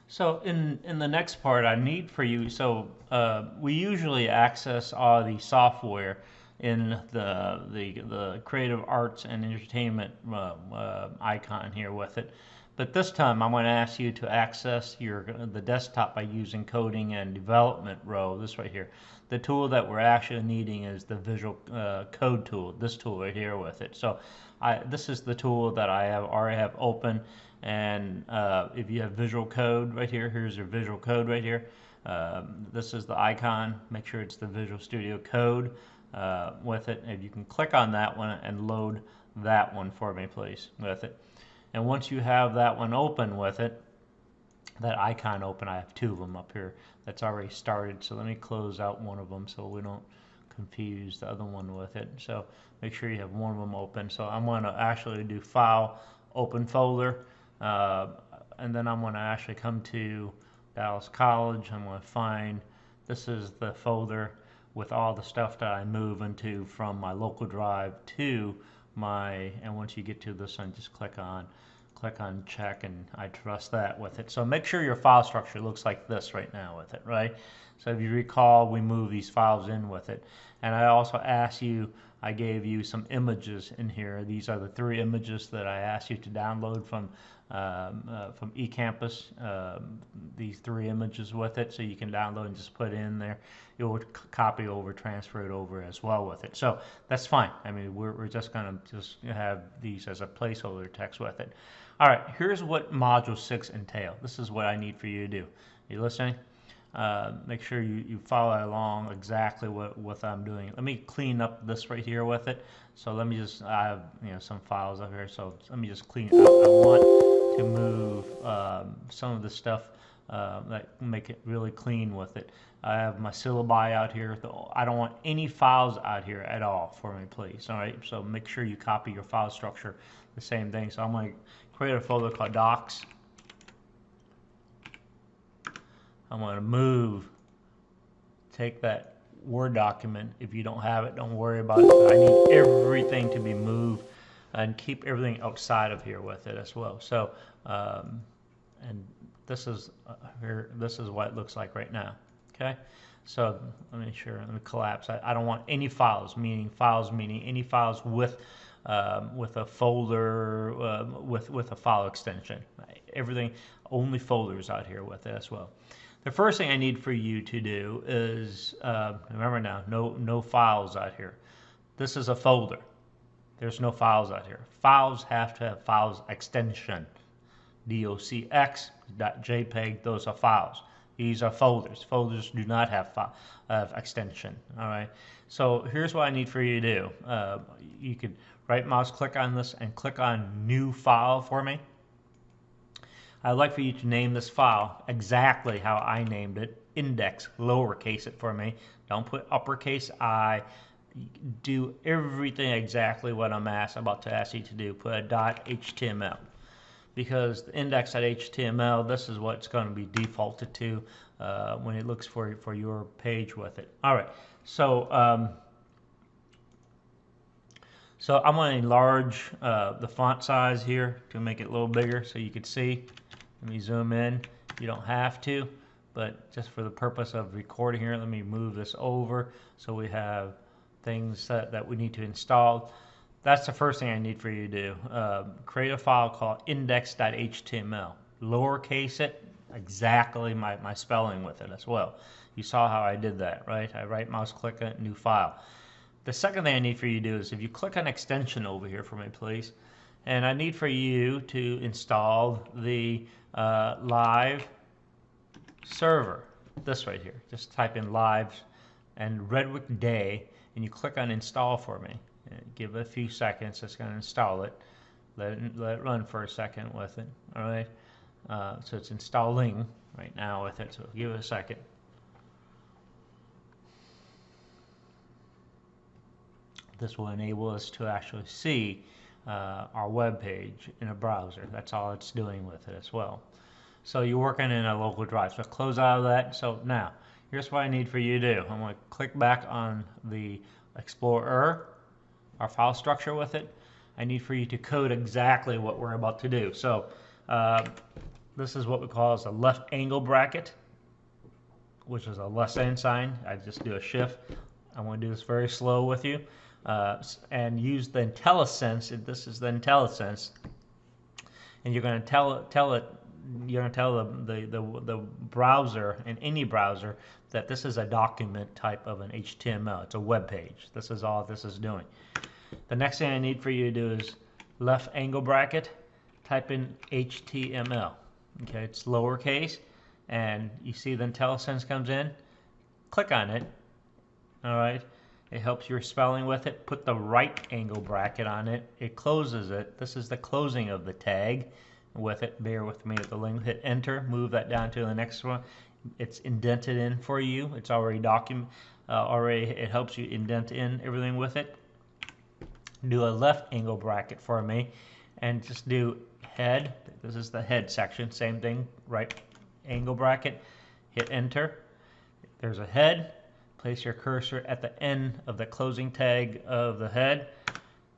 So in the next part, I need for you. So we usually access all the software in the creative arts and entertainment icon here with it. But this time, I'm going to ask you to access the desktop by using coding and development row. This right here. The tool that we're actually needing is the Visual Code tool. This tool right here with it. So this is the tool that I have already have open. And if you have Visual Code right here, here's your Visual Code right here. This is the icon. Make sure it's the Visual Studio Code with it. If you can click on that one and load that one for me, please, with it. And once you have that one open with it, that icon open, I have two of them up here that's already started. So let me close out one of them so we don't confuse the other one with it. So make sure you have one of them open. So I'm going to actually do File, Open Folder, and then I'm going to actually come to Dallas College. I'm going to find, this is the folder with all the stuff that I move into from my local drive to my, and once you get to this one, just click on check, and I trust that with it. So make sure your file structure looks like this right now with it, right? So if you recall, we move these files in with it. And I also asked you, I gave you some images in here. These are the 3 images that I asked you to download from eCampus. These 3 images with it, so you can download and just put it in there. It will copy over, transfer it over as well with it. So that's fine. I mean, we're just going to just have these as a placeholder text with it. All right, here's what Module 6 entails. This is what I need for you to do. Are you listening? Make sure you follow along exactly what I'm doing. Let me clean up this right here with it. So let me just, I have some files up here, so let me just clean up. I want to move some of the stuff that make it really clean with it. I have my syllabi out here. I don't want any files out here at all for me, please. All right, so make sure you copy your file structure the same thing. So I'm going to create a folder called Docs. I'm going to move, take that Word document. If you don't have it, don't worry about it. But I need everything to be moved and keep everything outside of here with it as well. So, and this is here. This is what it looks like right now. Okay. So let me collapse. I don't want any files, meaning any files with a folder with a file extension. Everything, only folders out here with it as well. The first thing I need for you to do is, remember now, no files out here. This is a folder. There's no files out here. Files have to have files extension. docx, .jpeg, those are files. These are folders. Folders do not have extension. All right. So here's what I need for you to do. You could right mouse click on this and click on New File for me. I'd like for you to name this file exactly how I named it. Index, lowercase it for me. Don't put uppercase I. Do everything exactly what I'm about to ask you to do. Put a .html. Because the index.html, this is what it's going to be defaulted to when it looks for your page with it. All right, so so I'm going to enlarge the font size here to make it a little bigger so you can see. Let me zoom in. You don't have to, but just for the purpose of recording here, let me move this over so we have things that we need to install. That's the first thing I need for you to do. Create a file called index.html. Lowercase it, exactly my spelling with it as well. You saw how I did that, right? I right mouse click it, new file. The second thing I need for you to do is if you click on extension over here for me, please, and I need for you to install the live server. This right here. Just type in live and Redwick Day, and you click on install for me. Give it a few seconds. It's going to install it. Let it run for a second with it. All right. So it's installing right now with it. So give it a second. This will enable us to actually see our web page in a browser. That's all it's doing with it as well. So you're working in a local drive. So close out of that. So now, here's what I need for you to do. I'm going to click back on the Explorer, our file structure with it. I need for you to code exactly what we're about to do. So this is what we call as a left angle bracket, which is a less than sign. I just do a shift. I want to do this very slow with you, and use the IntelliSense. This is the IntelliSense, and you're going to tell it. You're going to tell the browser, in any browser, that this is a document type of an HTML. It's a web page. This is all this is doing. The next thing I need for you to do is left angle bracket, type in HTML. Okay, it's lowercase, and you see the IntelliSense comes in. Click on it. All right, it helps your spelling with it. Put the right angle bracket on it. It closes it. This is the closing of the tag with it. Bear with me at the link. Hit enter. Move that down to the next one. It's indented in for you. It's already already it helps you indent in everything with it. Do a left angle bracket for me, and just do head. This is the head section. Same thing. Right angle bracket. Hit enter. There's a head. Place your cursor at the end of the closing tag of the head.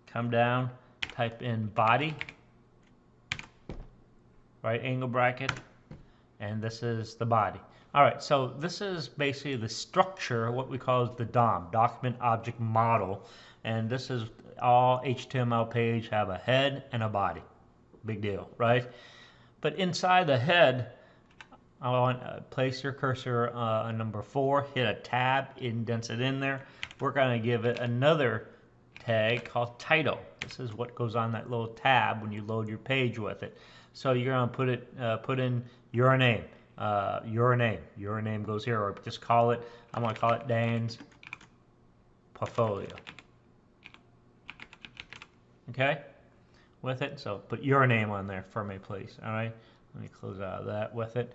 Come down. Type in body. Right angle bracket, and this is the body. All right, so this is basically the structure, what we call the DOM, Document Object Model, and this is all HTML page have a head and a body. Big deal, right? But inside the head, I want to place your cursor on number 4, hit a tab, indents it in there. We're going to give it another tag called title. This is what goes on that little tab when you load your page with it. So you're going to put in your name. Your name goes here, or just call it, I'm going to call it Dan's Portfolio. Okay? With it. So put your name on there for me, please. All right? Let me close out of that with it.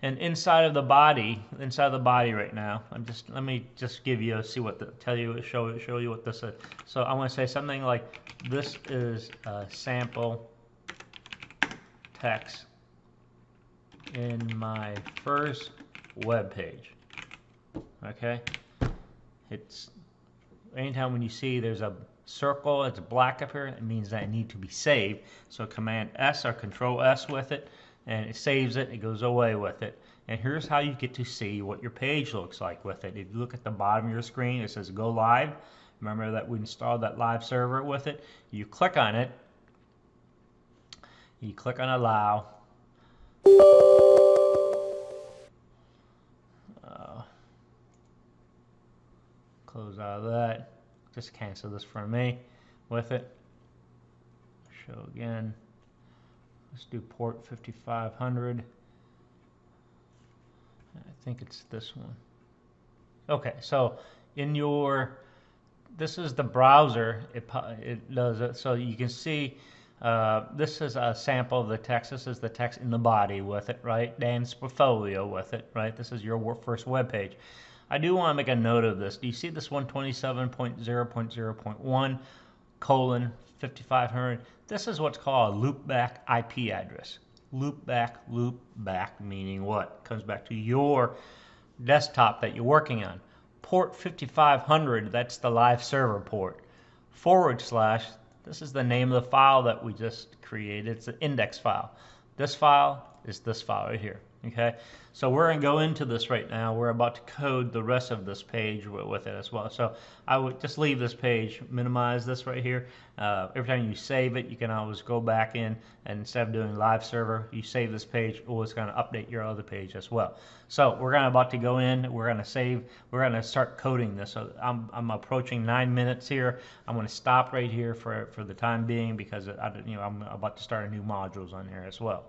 And inside of the body right now, let me just give you show you what this is. So I want to say something like, this is a sample text in my first web page. Okay? It's anytime when you see there's a circle, it's black up here, it means that it needs to be saved. So Command S or Control S with it, and it saves it, it goes away with it. And here's how you get to see what your page looks like with it. If you look at the bottom of your screen, it says Go Live. Remember that we installed that live server with it. You click on it. You click on Allow. Close out of that. Just cancel this for me with it. Show again. Let's do port 5500. I think it's this one. Okay, so in your, this is the browser. It does it. So you can see this is a sample of the text. This is the text in the body with it, right? Dan's Portfolio with it, right? This is your first web page. I do want to make a note of this. Do you see this 127.0.0.1:5500? This is what's called a loopback IP address. Loopback meaning what? Comes back to your desktop that you're working on. Port 5500, that's the live server port. /, this is the name of the file that we just created. It's an index file. This file is this file right here. Okay, so we're going to go into this right now. We're about to code the rest of this page with it as well. So I would just leave this page, minimize this right here. Every time you save it, you can always go back in, and instead of doing live server, you save this page, or it's going to update your other page as well. So we're about to go in, we're going to save, we're going to start coding this. So I'm approaching 9 minutes here. I'm going to stop right here for the time being, because I'm about to start a new modules on here as well.